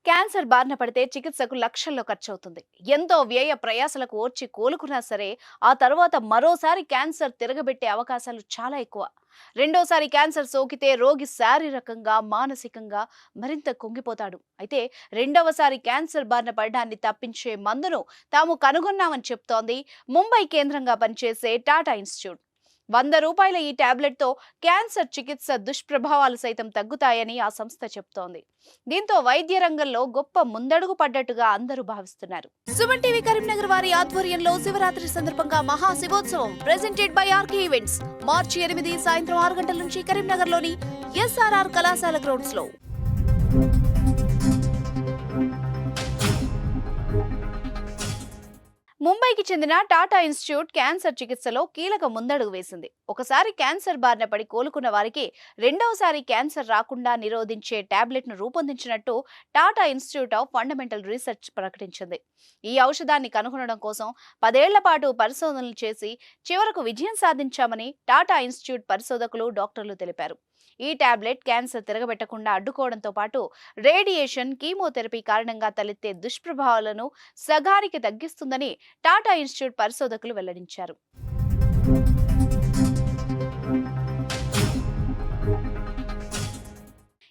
Cancer బారిన పడితే చికిత్సకు లక్షల్లో ఖర్చవుతుంది. ఎంతో వ్యయ ప్రయాసలకు ఓర్చి కోలుకున్నా సరే, ఆ తర్వాత మరోసారి క్యాన్సర్ తిరగబెట్టే అవకాశాలు చాలా ఎక్కువ. రెండోసారి క్యాన్సర్ సోకితే రోగి శారీరకంగా, మానసికంగా మరింత కుంగిపోతాడు. అయితే రెండవసారి క్యాన్సర్ బారిన పడడాన్ని తప్పించే మందును తాము కనుగొన్నామని చెప్తోంది ముంబై కేంద్రంగా పనిచేసే టాటా ఇన్స్టిట్యూట్. ₹100 ఈ టాబ్లెట్తో క్యాన్సర్ చికిత్స దుష్ప్రభావాలు సైతం తగ్గుతాయని ఆ సంస్థ చెప్తోంది. దీంతో వైద్య రంగంలో గొప్ప ముందడుగు పడ్డట్టుగా అందరూ భావిస్తున్నారు. సుమన్ టీవీ కరీంనగర్ వారి ఆధ్వర్యంలో శివరాత్రి సందర్భంగా మహా శివోత్సవం ప్రెజెంటెడ్ బై ఆర్కే ఈవెంట్స్ మార్చి 8 సాయంత్రం 6 గంటల నుంచి కరీంనగర్లోని ఎస్ఆర్ఆర్ కళాశాల గ్రౌండ్స్ లో. ముంబైకి చెందిన టాటా ఇన్స్టిట్యూట్ క్యాన్సర్ చికిత్సలో కీలక ముందడుగు వేసింది. ఒకసారి క్యాన్సర్ బారిన పడి కోలుకున్న వారికి రెండవసారి క్యాన్సర్ రాకుండా నిరోధించే టాబ్లెట్ను రూపొందించినట్టు Tata Institute of Fundamental Research ప్రకటించింది. ఈ ఔషధాన్ని కనుగొనడం కోసం 10 ఏళ్ల పాటు పరిశోధనలు చేసి చివరకు విజయం సాధించామని టాటా ఇన్స్టిట్యూట్ పరిశోధకులు, డాక్టర్లు తెలిపారు. ఈ టాబ్లెట్ క్యాన్సర్ తిరగబెట్టకుండా అడ్డుకోవడంతో పాటు రేడియేషన్, కీమోథెరపీ కారణంగా తలెత్తే దుష్ప్రభావాలను సగానికి తగ్గిస్తుందని టాటా ఇన్స్టిట్యూట్ పరిశోధకులు వెల్లడించారు.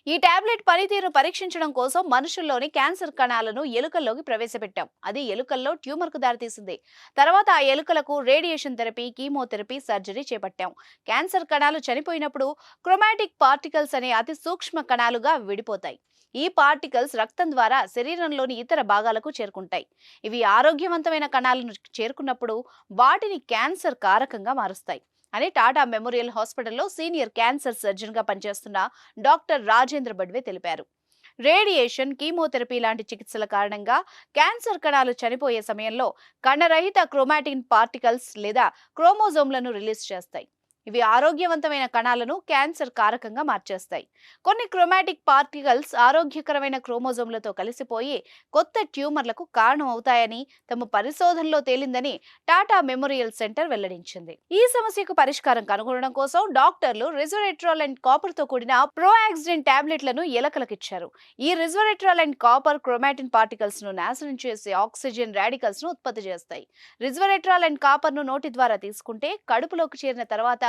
ఈ టాబ్లెట్ పనితీరును పరీక్షించడం కోసం మనుషుల్లోని క్యాన్సర్ కణాలను ఎలుకల్లోకి ప్రవేశపెట్టాం. అది ఎలుకల్లో ట్యూమర్ కు దారితీసింది. తర్వాత ఆ ఎలుకలకు రేడియేషన్ థెరపీ, కీమోథెరపీ, సర్జరీ చేపట్టాం. క్యాన్సర్ కణాలు చనిపోయినప్పుడు క్రోమాటిక్ పార్టికల్స్ అనే అతి సూక్ష్మ కణాలుగా విడిపోతాయి. ఈ పార్టికల్స్ రక్తం ద్వారా శరీరంలోని ఇతర భాగాలకు చేరుకుంటాయి. ఇవి ఆరోగ్యవంతమైన కణాలను చేరుకున్నప్పుడు వాటిని క్యాన్సర్ కారకంగా మారుస్తాయి అని టాటా మెమోరియల్ హాస్పిటల్లో సీనియర్ క్యాన్సర్ సర్జన్ గా పనిచేస్తున్న డాక్టర్ రాజేంద్ర బడ్వే తెలిపారు. రేడియేషన్, కీమోథెరపీ లాంటి చికిత్సల కారణంగా క్యాన్సర్ కణాలు చనిపోయే సమయంలో కణరహిత క్రోమాటిన్ పార్టికల్స్ లేదా క్రోమోజోమ్లను రిలీజ్ చేస్తాయి. ఇవి ఆరోగ్యవంతమైన కణాలను క్యాన్సర్ కారకంగా మార్చేస్తాయి. కొన్ని క్రోమాటిక్ పార్టికల్స్ ఆరోగ్యకరమైన క్రోమోజోమ్లతో కలిసిపోయి కొత్త ట్యూమర్లకు కారణం అవుతాయని తమ పరిశోధనలో తేలిందని టాటా మెమోరియల్ సెంటర్ వెల్లడించింది. ఈ సమస్యకు పరిష్కారం కనుగొనడం కోసం డాక్టర్లు రెస్వెరాట్రాల్ అండ్ కాపర్ తో కూడిన ప్రోయాక్సిడిన్ టాబ్లెట్లను ఎలకలకిచ్చారు. ఈ resveratrol and copper chromatin particles ను నాశనం చేసే ఆక్సిజన్ రాడికల్స్ ను ఉత్పత్తి చేస్తాయి. రెస్వెరాట్రాల్ అండ్ కాపర్ ను నోటి ద్వారా తీసుకుంటే కడుపులోకి చేరిన తర్వాత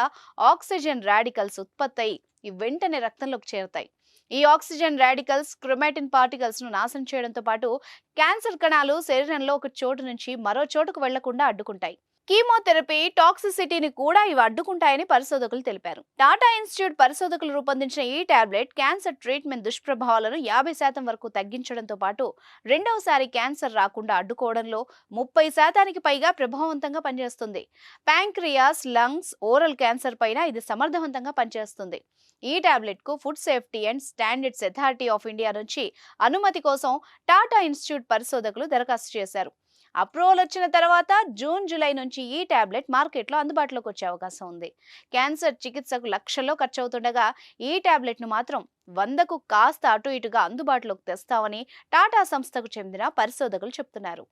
ఆక్సిజన్ రాడికల్స్ ఉత్పత్తి అయి వెంటనే రక్తంలోకి చేరుతాయి. ఈ ఆక్సిజన్ రాడికల్స్ క్రోమాటిన్ పార్టికల్స్ ను నాశనం చేయడంతో పాటు క్యాన్సర్ కణాలు శరీరంలో ఒక చోటు నుంచి మరో చోటుకు వెళ్లకుండా అడ్డుకుంటాయి. కీమోథెరపీ టాక్సిసిటీని కూడా ఇవి అడ్డుకుంటాయని పరిశోధకులు తెలిపారు. టాటా ఇన్స్టిట్యూట్ పరిశోధకులు రూపొందించిన ఈ టాబ్లెట్ క్యాన్సర్ ట్రీట్మెంట్ దుష్ప్రభావాలను 50% వరకు తగ్గించడంతో పాటు రెండవసారి క్యాన్సర్ రాకుండా అడ్డుకోవడంలో 30% పైగా ప్రభావవంతంగా పనిచేస్తుంది. ప్యాంక్రియాస్, లంగ్స్, ఓరల్ క్యాన్సర్ పైన ఇది సమర్థవంతంగా పనిచేస్తుంది. ఈ టాబ్లెట్ కు food safety and standards authority of India నుంచి అనుమతి కోసం టాటా ఇన్స్టిట్యూట్ పరిశోధకులు దరఖాస్తు చేశారు. అప్రూవల్ వచ్చిన తర్వాత జూన్, జూలై నుంచి ఈ టాబ్లెట్ మార్కెట్లో అందుబాటులోకి వచ్చే అవకాశం ఉంది. క్యాన్సర్ చికిత్సకు లక్షల్లో ఖర్చవుతుండగా ఈ టాబ్లెట్ ను మాత్రం 100కు కాస్త అటు ఇటుగా అందుబాటులోకి తెస్తామని టాటా సంస్థకు చెందిన పరిశోధకులు చెప్తున్నారు.